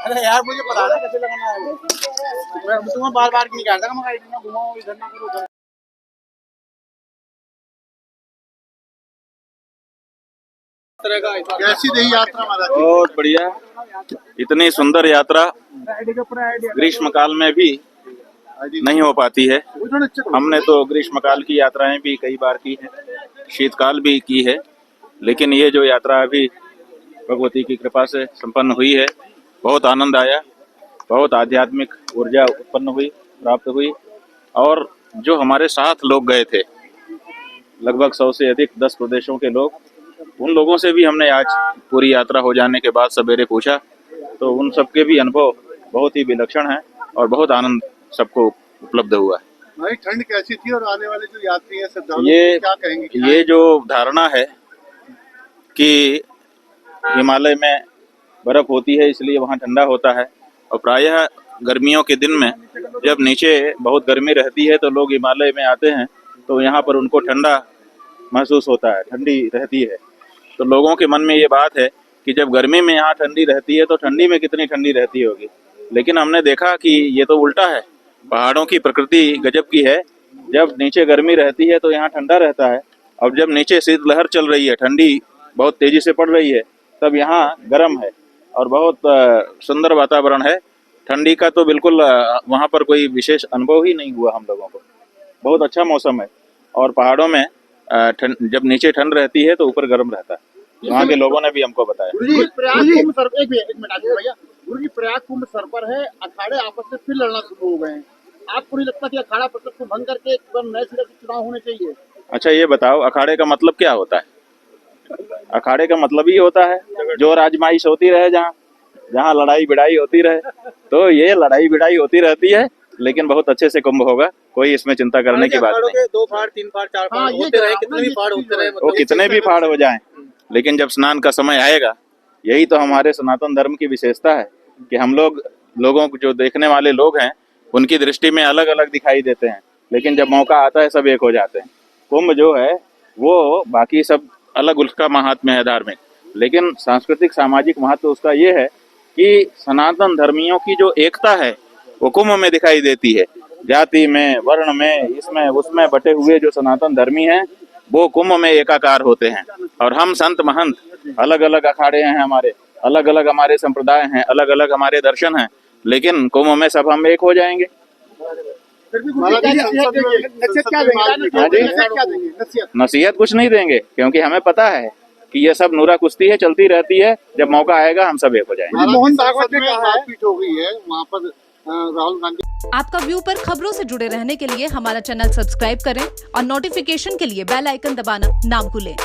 अरे यार मुझे पता है कैसे लगाना है वो। मैं तुम्हें बार बार नहीं कहता कि मैं इधर ना घुमाओ इधर ना करो उधर। कैसी रही यात्रा महाराज? बहुत बढ़िया, इतनी सुंदर यात्रा ग्रीष्म काल में भी नहीं हो पाती है। हमने तो ग्रीष्म काल की यात्राएं भी कई बार की है, शीतकाल भी की है, लेकिन ये जो यात्रा अभी भगवती की कृपा से संपन्न हुई है, बहुत आनंद आया, बहुत आध्यात्मिक ऊर्जा उत्पन्न हुई, प्राप्त हुई। और जो हमारे साथ लोग गए थे, लगभग 100 से अधिक 10 प्रदेशों के लोग, उन लोगों से भी हमने आज पूरी यात्रा हो जाने के बाद सवेरे पूछा, तो उन सबके भी अनुभव बहुत ही विलक्षण है और बहुत आनंद सबको उपलब्ध हुआ है। भाई ठंड कैसी थी और आने वाले जो यात्री हैं श्रद्धालु क्या कहेंगे? ये जो धारणा है कि हिमालय में बर्फ होती है इसलिए वहाँ ठंडा होता है, और प्रायः गर्मियों के दिन में जब नीचे बहुत गर्मी रहती है तो लोग हिमालय में आते हैं तो यहाँ पर उनको ठंडा महसूस होता है, ठंडी रहती है। तो लोगों के मन में ये बात है कि जब गर्मी में यहाँ ठंडी रहती है तो ठंडी में कितनी ठंडी रहती होगी, लेकिन हमने देखा कि ये तो उल्टा है। पहाड़ों की प्रकृति गजब की है, जब नीचे गर्मी रहती है तो यहाँ ठंडा रहता है, और जब नीचे शीतलहर चल रही है, ठंडी बहुत तेजी से पड़ रही है, तब यहाँ गर्म है और बहुत सुंदर वातावरण है। ठंडी का तो बिल्कुल वहाँ पर कोई विशेष अनुभव ही नहीं हुआ हम लोगों को। बहुत अच्छा मौसम है, और पहाड़ों में जब नीचे ठंड रहती है तो ऊपर गर्म रहता है। वहाँ के लोगों ने भी हमको बताया। प्रयाग कुंभ सर पर है, अखाड़े आपस में फिर लड़ना शुरू हो गए हैं। आपको नहीं लगता कि अखाड़ा परिषद को भंग करके नए सिरे से चुनाव होने चाहिए? अच्छा ये बताओ, अखाड़े का मतलब क्या होता है? अखाड़े का मतलब ही होता है जो राजमाइश होती रहे, जहाँ लड़ाई भिड़ाई होती रहे। तो ये लड़ाई भिड़ाई होती रहती है, लेकिन बहुत अच्छे से कुंभ होगा, कोई इसमें चिंता करने की बात नहीं। 2 फाड़ 3 फाड़ 4 फाड़ होते रहे, कितने भी फाड़ होते रहे, वो कितने भी फाड़ हो जाएं, लेकिन जब स्नान का समय आएगा, यही तो हमारे सनातन धर्म की विशेषता है कि हम लोगों को, जो देखने वाले लोग हैं, उनकी दृष्टि में अलग अलग दिखाई देते हैं, लेकिन जब मौका आता है सब एक हो जाते हैं। कुंभ जो है वो बाकी सब अलग उसका महात्म्य है धार्मिक, लेकिन सांस्कृतिक सामाजिक महत्व उसका ये है कि सनातन धर्मियों की जो एकता है वो कुंभ में दिखाई देती है। जाति में, वर्ण में, इसमें उसमें बटे हुए जो सनातन धर्मी हैं वो कुंभ में एकाकार होते हैं। और हम संत महंत अलग अलग अखाड़े हैं हमारे, अलग अलग हमारे संप्रदाय हैं, अलग अलग हमारे दर्शन हैं, लेकिन कुंभ में सब हम एक हो जाएंगे। नसीहत कुछ नहीं देंगे, क्योंकि हमें पता है कि ये सब नूरा कुश्ती है, चलती रहती है, जब मौका आएगा हम सब एक हो जाएंगे। मोहन भागवत में मारपीट हो गई है वहाँ पर, राहुल गांधी। आपका व्यू पर खबरों से जुड़े रहने के लिए हमारा चैनल सब्सक्राइब करें और नोटिफिकेशन के लिए बेल आइकन दबाना ना भूलें।